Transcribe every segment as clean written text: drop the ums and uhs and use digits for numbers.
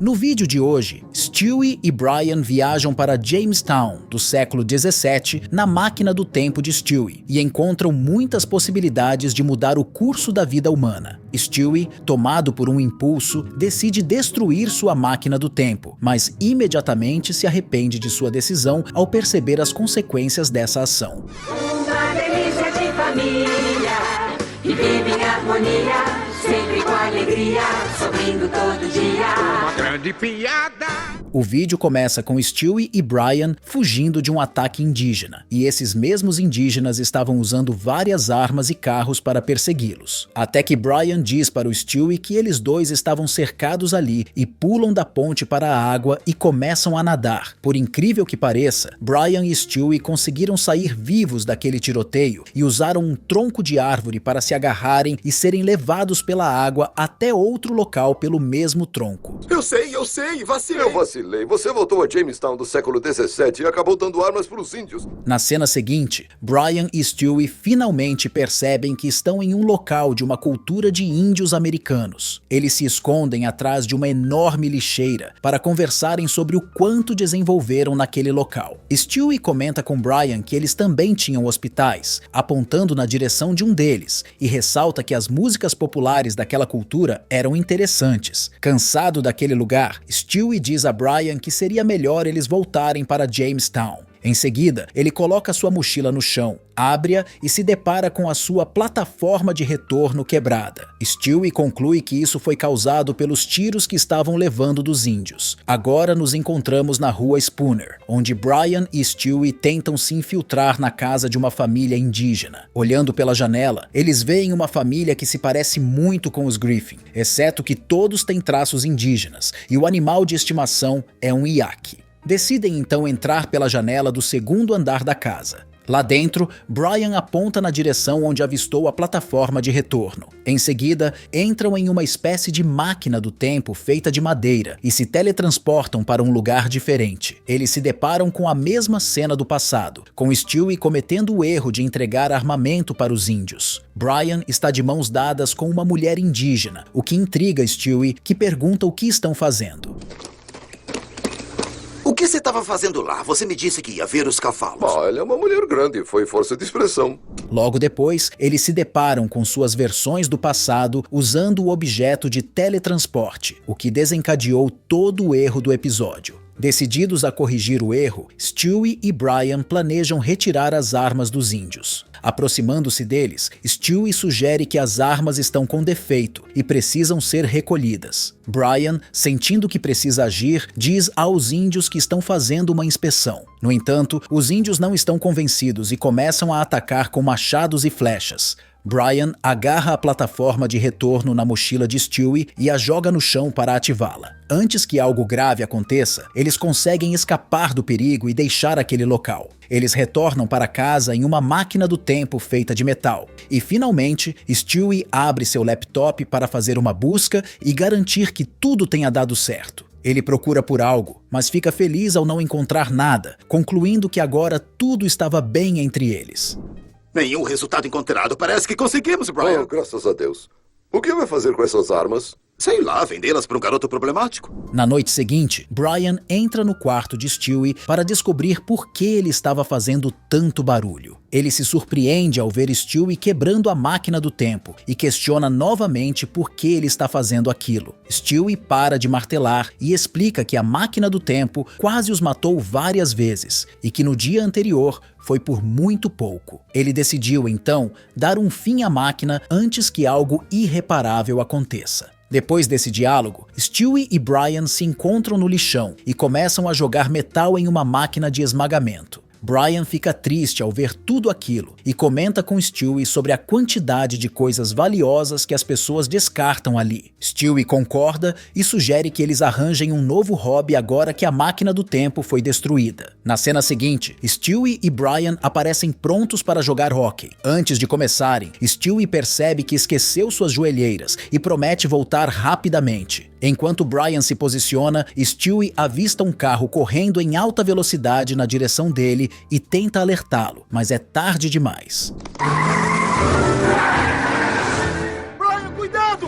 No vídeo de hoje, Stewie e Brian viajam para Jamestown, do século 17, na máquina do tempo de Stewie, e encontram muitas possibilidades de mudar o curso da vida humana. Stewie, tomado por um impulso, decide destruir sua máquina do tempo, mas imediatamente se arrepende de sua decisão ao perceber as consequências dessa ação. Uma delícia de família, e vive em harmonia, sempre com alegria, sorrindo todo dia. Uma grande piada! O vídeo começa com Stewie e Brian fugindo de um ataque indígena, e esses mesmos indígenas estavam usando várias armas e carros para persegui-los. Até que Brian diz para o Stewie que eles dois estavam cercados ali e pulam da ponte para a água e começam a nadar. Por incrível que pareça, Brian e Stewie conseguiram sair vivos daquele tiroteio e usaram um tronco de árvore para se agarrarem e serem levados pela água até outro local pelo mesmo tronco. Eu sei, vacilei. Eu vacilei. Você voltou a Jamestown do século 17 e acabou dando armas para os índios. Na cena seguinte, Brian e Stewie finalmente percebem que estão em um local de uma cultura de índios americanos. Eles se escondem atrás de uma enorme lixeira para conversarem sobre o quanto desenvolveram naquele local. Stewie comenta com Brian que eles também tinham hospitais, apontando na direção de um deles, e ressalta que as músicas populares daquela cultura eram interessantes. Cansado daquele lugar, Stewie diz a Brian que seria melhor eles voltarem para Jamestown. Em seguida, ele coloca sua mochila no chão, abre-a e se depara com a sua plataforma de retorno quebrada. Stewie conclui que isso foi causado pelos tiros que estavam levando dos índios. Agora nos encontramos na rua Spooner, onde Brian e Stewie tentam se infiltrar na casa de uma família indígena. Olhando pela janela, eles veem uma família que se parece muito com os Griffin, exceto que todos têm traços indígenas, e o animal de estimação é um iaque. Decidem então entrar pela janela do segundo andar da casa. Lá dentro, Brian aponta na direção onde avistou a plataforma de retorno. Em seguida, entram em uma espécie de máquina do tempo feita de madeira e se teletransportam para um lugar diferente. Eles se deparam com a mesma cena do passado, com Stewie cometendo o erro de entregar armamento para os índios. Brian está de mãos dadas com uma mulher indígena, o que intriga Stewie, que pergunta o que estão fazendo. O que você estava fazendo lá? Você me disse que ia ver os cavalos. Ela é uma mulher grande, foi força de expressão. Logo depois, eles se deparam com suas versões do passado usando o objeto de teletransporte, o que desencadeou todo o erro do episódio. Decididos a corrigir o erro, Stewie e Brian planejam retirar as armas dos índios. Aproximando-se deles, Stewie sugere que as armas estão com defeito e precisam ser recolhidas. Brian, sentindo que precisa agir, diz aos índios que estão fazendo uma inspeção. No entanto, os índios não estão convencidos e começam a atacar com machados e flechas. Brian agarra a plataforma de retorno na mochila de Stewie e a joga no chão para ativá-la. Antes que algo grave aconteça, eles conseguem escapar do perigo e deixar aquele local. Eles retornam para casa em uma máquina do tempo feita de metal. E finalmente, Stewie abre seu laptop para fazer uma busca e garantir que tudo tenha dado certo. Ele procura por algo, mas fica feliz ao não encontrar nada, concluindo que agora tudo estava bem entre eles. Nenhum resultado encontrado. Parece que conseguimos, Brian. Oh, graças a Deus. O que vai fazer com essas armas? Sei lá, vendê-las para um garoto problemático. Na noite seguinte, Brian entra no quarto de Stewie para descobrir por que ele estava fazendo tanto barulho. Ele se surpreende ao ver Stewie quebrando a máquina do tempo e questiona novamente por que ele está fazendo aquilo. Stewie para de martelar e explica que a máquina do tempo quase os matou várias vezes e que no dia anterior foi por muito pouco. Ele decidiu, então, dar um fim à máquina antes que algo irreparável aconteça. Depois desse diálogo, Stewie e Brian se encontram no lixão e começam a jogar metal em uma máquina de esmagamento. Brian fica triste ao ver tudo aquilo e comenta com Stewie sobre a quantidade de coisas valiosas que as pessoas descartam ali. Stewie concorda e sugere que eles arranjem um novo hobby agora que a máquina do tempo foi destruída. Na cena seguinte, Stewie e Brian aparecem prontos para jogar hóquei. Antes de começarem, Stewie percebe que esqueceu suas joelheiras e promete voltar rapidamente. Enquanto Brian se posiciona, Stewie avista um carro correndo em alta velocidade na direção dele e tenta alertá-lo, mas é tarde demais. Brian, cuidado!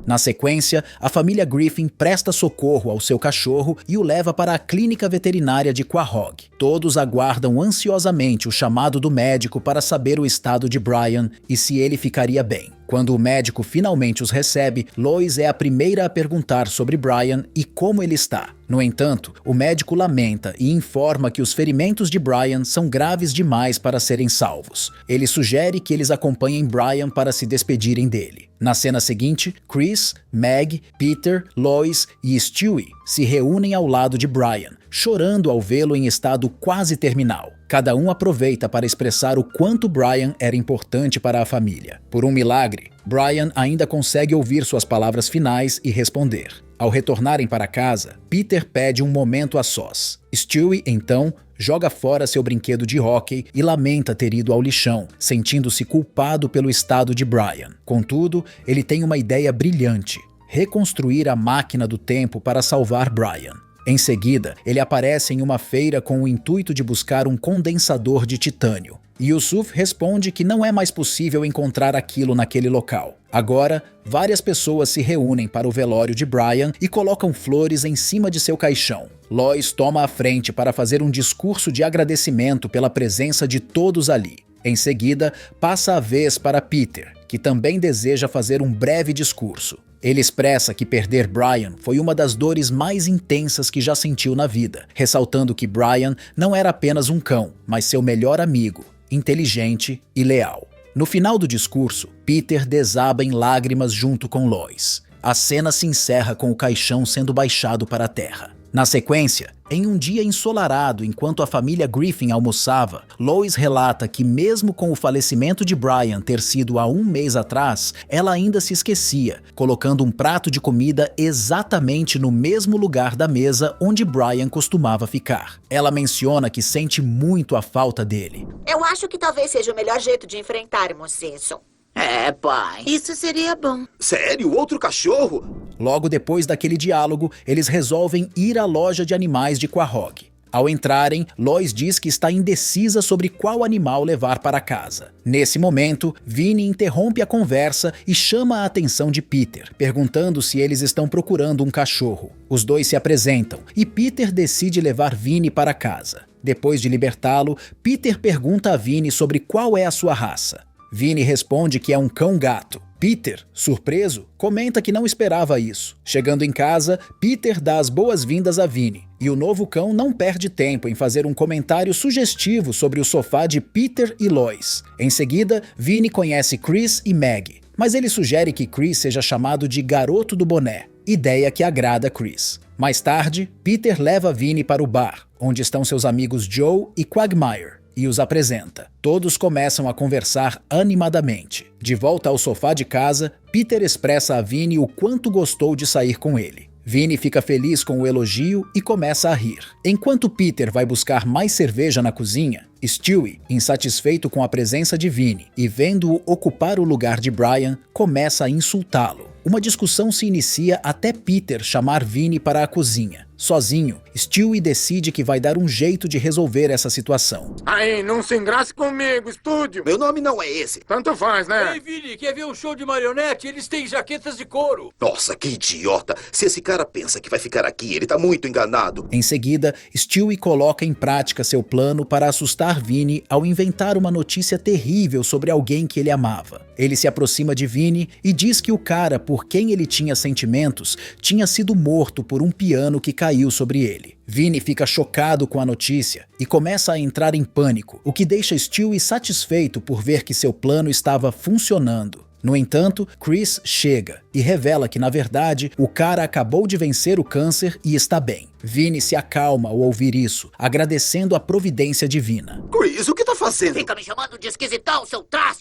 Na sequência, a família Griffin presta socorro ao seu cachorro e o leva para a clínica veterinária de Quahog. Todos aguardam ansiosamente o chamado do médico para saber o estado de Brian e se ele ficaria bem. Quando o médico finalmente os recebe, Lois é a primeira a perguntar sobre Brian e como ele está. No entanto, o médico lamenta e informa que os ferimentos de Brian são graves demais para serem salvos. Ele sugere que eles acompanhem Brian para se despedirem dele. Na cena seguinte, Chris, Meg, Peter, Lois e Stewie se reúnem ao lado de Brian, chorando ao vê-lo em estado quase terminal. Cada um aproveita para expressar o quanto Brian era importante para a família. Por um milagre, Brian ainda consegue ouvir suas palavras finais e responder. Ao retornarem para casa, Peter pede um momento a sós. Stewie, então, joga fora seu brinquedo de hóquei e lamenta ter ido ao lixão, sentindo-se culpado pelo estado de Brian. Contudo, ele tem uma ideia brilhante: reconstruir a máquina do tempo para salvar Brian. Em seguida, ele aparece em uma feira com o intuito de buscar um condensador de titânio. Yusuf responde que não é mais possível encontrar aquilo naquele local. Agora, várias pessoas se reúnem para o velório de Brian e colocam flores em cima de seu caixão. Lois toma a frente para fazer um discurso de agradecimento pela presença de todos ali. Em seguida, passa a vez para Peter, que também deseja fazer um breve discurso. Ele expressa que perder Brian foi uma das dores mais intensas que já sentiu na vida, ressaltando que Brian não era apenas um cão, mas seu melhor amigo, inteligente e leal. No final do discurso, Peter desaba em lágrimas junto com Lois. A cena se encerra com o caixão sendo baixado para a terra. Na sequência, em um dia ensolarado enquanto a família Griffin almoçava, Lois relata que mesmo com o falecimento de Brian ter sido há um mês atrás, ela ainda se esquecia, colocando um prato de comida exatamente no mesmo lugar da mesa onde Brian costumava ficar. Ela menciona que sente muito a falta dele. Eu acho que talvez seja o melhor jeito de enfrentarmos isso. É, pai. Isso seria bom. Sério? Outro cachorro? Logo depois daquele diálogo, eles resolvem ir à loja de animais de Quahog. Ao entrarem, Lois diz que está indecisa sobre qual animal levar para casa. Nesse momento, Vinny interrompe a conversa e chama a atenção de Peter, perguntando se eles estão procurando um cachorro. Os dois se apresentam e Peter decide levar Vinny para casa. Depois de libertá-lo, Peter pergunta a Vinny sobre qual é a sua raça. Vinny responde que é um cão-gato. Peter, surpreso, comenta que não esperava isso. Chegando em casa, Peter dá as boas-vindas a Vinny, e o novo cão não perde tempo em fazer um comentário sugestivo sobre o sofá de Peter e Lois. Em seguida, Vinny conhece Chris e Meg, mas ele sugere que Chris seja chamado de Garoto do Boné, ideia que agrada Chris. Mais tarde, Peter leva Vinny para o bar, onde estão seus amigos Joe e Quagmire, e os apresenta. Todos começam a conversar animadamente. De volta ao sofá de casa, Peter expressa a Vinny o quanto gostou de sair com ele. Vinny fica feliz com o elogio e começa a rir. Enquanto Peter vai buscar mais cerveja na cozinha, Stewie, insatisfeito com a presença de Vinny e vendo-o ocupar o lugar de Brian, começa a insultá-lo. Uma discussão se inicia até Peter chamar Vinny para a cozinha. Sozinho, Stewie decide que vai dar um jeito de resolver essa situação. Aí, não se engrace comigo, estúdio. Meu nome não é esse. Tanto faz, né? Ei, Vini, quer ver um show de marionete? Eles têm jaquetas de couro. Nossa, que idiota. Se esse cara pensa que vai ficar aqui, ele tá muito enganado. Em seguida, Stewie coloca em prática seu plano para assustar Vinny ao inventar uma notícia terrível sobre alguém que ele amava. Ele se aproxima de Vinny e diz que o cara por quem ele tinha sentimentos tinha sido morto por um piano que caiu sobre ele. Vinny fica chocado com a notícia e começa a entrar em pânico, o que deixa Stewie satisfeito por ver que seu plano estava funcionando. No entanto, Chris chega e revela que, na verdade, o cara acabou de vencer o câncer e está bem. Vinny se acalma ao ouvir isso, agradecendo a providência divina. Chris, o que tá fazendo? Fica me chamando de esquisitão, seu traço!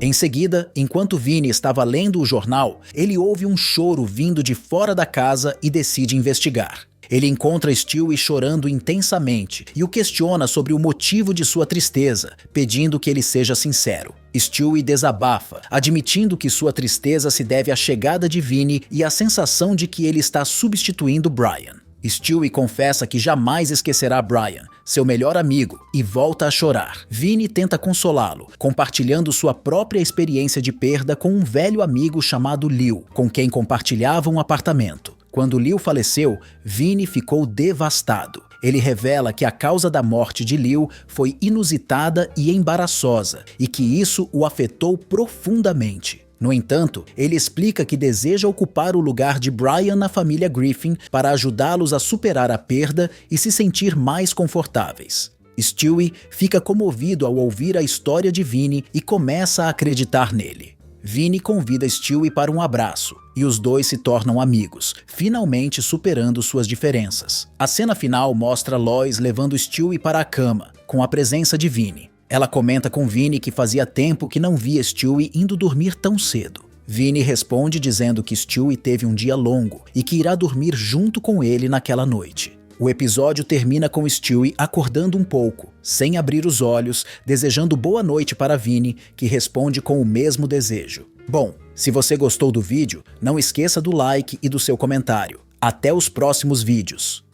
Em seguida, enquanto Vinny estava lendo o jornal, ele ouve um choro vindo de fora da casa e decide investigar. Ele encontra Stewie chorando intensamente e o questiona sobre o motivo de sua tristeza, pedindo que ele seja sincero. Stewie desabafa, admitindo que sua tristeza se deve à chegada de Vinny e à sensação de que ele está substituindo Brian. Stewie confessa que jamais esquecerá Brian, seu melhor amigo, e volta a chorar. Vinny tenta consolá-lo, compartilhando sua própria experiência de perda com um velho amigo chamado Lil, com quem compartilhava um apartamento. Quando Lil faleceu, Vinny ficou devastado. Ele revela que a causa da morte de Lil foi inusitada e embaraçosa, e que isso o afetou profundamente. No entanto, ele explica que deseja ocupar o lugar de Brian na família Griffin para ajudá-los a superar a perda e se sentir mais confortáveis. Stewie fica comovido ao ouvir a história de Vinny e começa a acreditar nele. Vinny convida Stewie para um abraço, e os dois se tornam amigos, finalmente superando suas diferenças. A cena final mostra Lois levando Stewie para a cama, com a presença de Vinny. Ela comenta com Vinny que fazia tempo que não via Stewie indo dormir tão cedo. Vinny responde dizendo que Stewie teve um dia longo e que irá dormir junto com ele naquela noite. O episódio termina com Stewie acordando um pouco, sem abrir os olhos, desejando boa noite para Vinny, que responde com o mesmo desejo. Bom, se você gostou do vídeo, não esqueça do like e do seu comentário. Até os próximos vídeos!